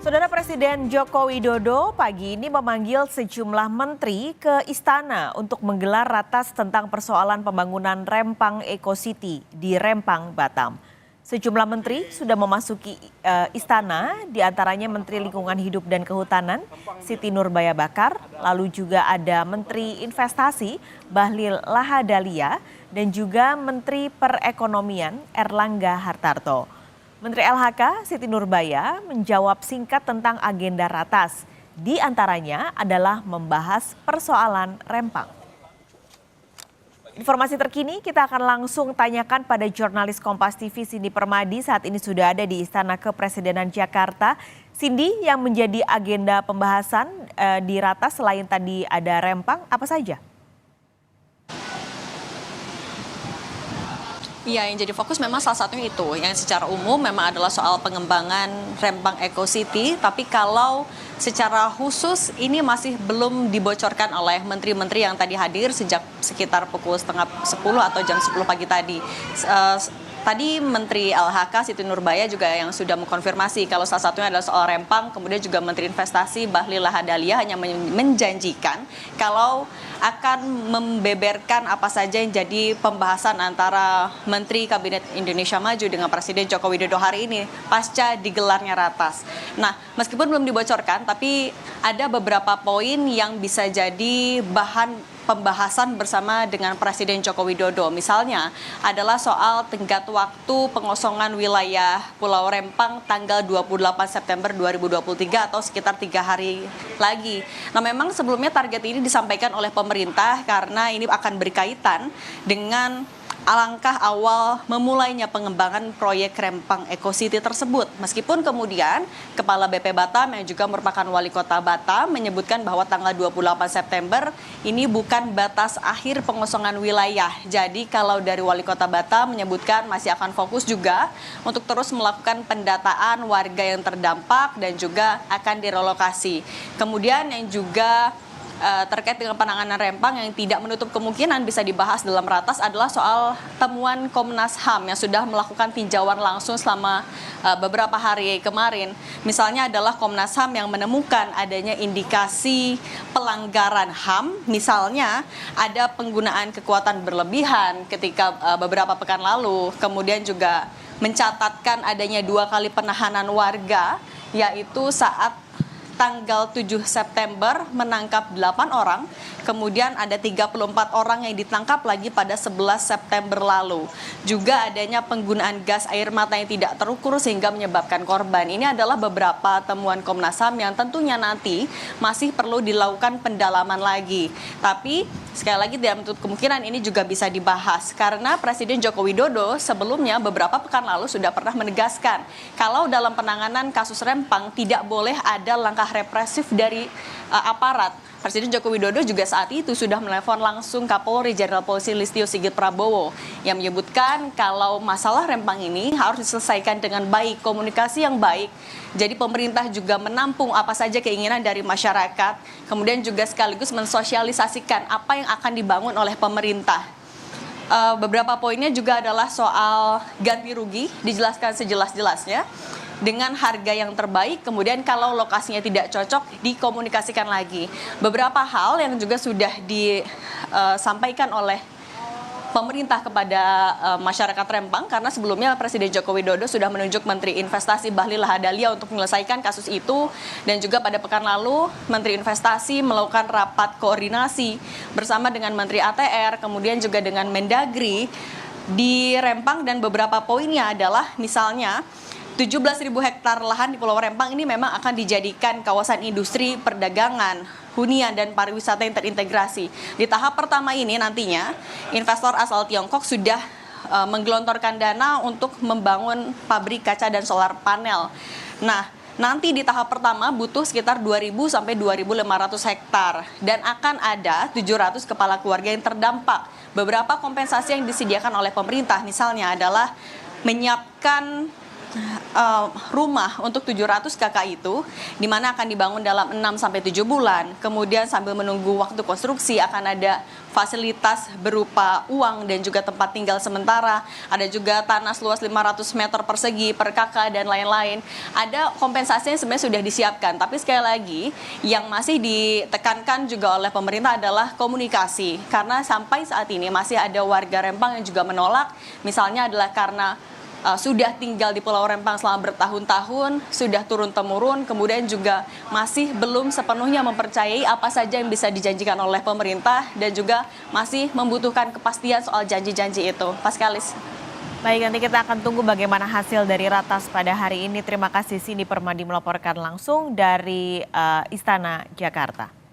Saudara Presiden Joko Widodo pagi ini memanggil sejumlah menteri ke istana untuk menggelar ratas tentang persoalan pembangunan Rempang Eco City di Rempang, Batam. Sejumlah menteri sudah memasuki istana, diantaranya Menteri Lingkungan Hidup dan Kehutanan Siti Nurbaya Bakar, lalu juga ada Menteri Investasi Bahlil Lahadalia dan juga Menteri Perekonomian Erlangga Hartarto. Menteri LHK Siti Nurbaya menjawab singkat tentang agenda ratas. Di antaranya adalah membahas persoalan Rempang. Informasi terkini kita akan langsung tanyakan pada jurnalis Kompas TV Cindy Permadi, saat ini sudah ada di Istana Kepresidenan Jakarta. Cindy, yang menjadi agenda pembahasan di ratas selain tadi ada Rempang, apa saja? Iya, yang jadi fokus memang salah satunya itu, yang secara umum memang adalah soal pengembangan Rempang Eco City, tapi kalau secara khusus ini masih belum dibocorkan oleh menteri-menteri yang tadi hadir sejak sekitar pukul setengah 10 atau jam 10 pagi tadi. Tadi Menteri LHK Siti Nurbaya juga yang sudah mengkonfirmasi kalau salah satunya adalah soal Rempang, kemudian juga Menteri Investasi Bahlil Lahadalia hanya menjanjikan kalau akan membeberkan apa saja yang jadi pembahasan antara Menteri Kabinet Indonesia Maju dengan Presiden Joko Widodo hari ini pasca digelarnya ratas. Nah, meskipun belum dibocorkan, tapi ada beberapa poin yang bisa jadi bahan pembahasan bersama dengan Presiden Joko Widodo. Misalnya adalah soal tenggat waktu pengosongan wilayah Pulau Rempang tanggal 28 September 2023 atau sekitar 3 hari lagi. Nah, memang sebelumnya target ini disampaikan oleh pemerintah karena ini akan berkaitan dengan alangkah awal memulainya pengembangan proyek Rempang Eco City tersebut. Meskipun kemudian Kepala BP Batam yang juga merupakan Wali Kota Batam menyebutkan bahwa tanggal 28 September ini bukan batas akhir pengosongan wilayah. Jadi kalau dari Wali Kota Batam menyebutkan masih akan fokus juga untuk terus melakukan pendataan warga yang terdampak dan juga akan direlokasi. Kemudian yang juga terkait dengan penanganan Rempang yang tidak menutup kemungkinan bisa dibahas dalam ratas adalah soal temuan Komnas HAM yang sudah melakukan tinjauan langsung selama beberapa hari kemarin. Misalnya adalah Komnas HAM yang menemukan adanya indikasi pelanggaran HAM, misalnya ada penggunaan kekuatan berlebihan ketika beberapa pekan lalu, kemudian juga mencatatkan adanya 2 kali penahanan warga, yaitu saat tanggal 7 September menangkap 8 orang, kemudian ada 34 orang yang ditangkap lagi pada 11 September lalu. Juga adanya penggunaan gas air mata yang tidak terukur sehingga menyebabkan korban. Ini adalah beberapa temuan Komnas HAM yang tentunya nanti masih perlu dilakukan pendalaman lagi. Tapi sekali lagi tidak menutup kemungkinan ini juga bisa dibahas karena Presiden Joko Widodo sebelumnya beberapa pekan lalu sudah pernah menegaskan kalau dalam penanganan kasus Rempang tidak boleh ada langkah represif dari aparat. Presiden Joko Widodo juga saat itu sudah menelepon langsung Kapolri Jenderal Polisi Listio Sigit Prabowo yang menyebutkan kalau masalah Rempang ini harus diselesaikan dengan baik, komunikasi yang baik. Jadi pemerintah juga menampung apa saja keinginan dari masyarakat, kemudian juga sekaligus mensosialisasikan apa yang akan dibangun oleh pemerintah. Beberapa poinnya juga adalah soal ganti rugi, dijelaskan sejelas-jelasnya dengan harga yang terbaik, kemudian kalau lokasinya tidak cocok dikomunikasikan lagi. Beberapa hal yang juga sudah disampaikan oleh pemerintah kepada masyarakat Rempang karena sebelumnya Presiden Joko Widodo sudah menunjuk Menteri Investasi Bahlil Lahadalia untuk menyelesaikan kasus itu, dan juga pada pekan lalu Menteri Investasi melakukan rapat koordinasi bersama dengan Menteri ATR, kemudian juga dengan Mendagri di Rempang, dan beberapa poinnya adalah misalnya 17.000 hektar lahan di Pulau Rempang ini memang akan dijadikan kawasan industri, perdagangan, hunian, dan pariwisata yang terintegrasi. Di tahap pertama ini nantinya investor asal Tiongkok sudah menggelontorkan dana untuk membangun pabrik kaca dan solar panel. Nah, nanti di tahap pertama butuh sekitar 2.000 sampai 2.500 hektar dan akan ada 700 kepala keluarga yang terdampak. Beberapa kompensasi yang disediakan oleh pemerintah misalnya adalah menyiapkan rumah untuk 700 kakak itu, di mana akan dibangun dalam 6-7 bulan. Kemudian sambil menunggu waktu konstruksi akan ada fasilitas berupa uang dan juga tempat tinggal sementara. Ada juga tanah seluas 500 meter persegi per kakak dan lain-lain. Ada kompensasinya sebenarnya sudah disiapkan. Tapi sekali lagi yang masih ditekankan juga oleh pemerintah adalah komunikasi. Karena sampai saat ini masih ada warga Rempang yang juga menolak. Misalnya adalah karena sudah tinggal di Pulau Rempang selama bertahun-tahun, sudah turun-temurun, kemudian juga masih belum sepenuhnya mempercayai apa saja yang bisa dijanjikan oleh pemerintah dan juga masih membutuhkan kepastian soal janji-janji itu. Paskalis. Baik, nanti kita akan tunggu bagaimana hasil dari ratas pada hari ini. Terima kasih Cindy Permadi melaporkan langsung dari Istana Jakarta.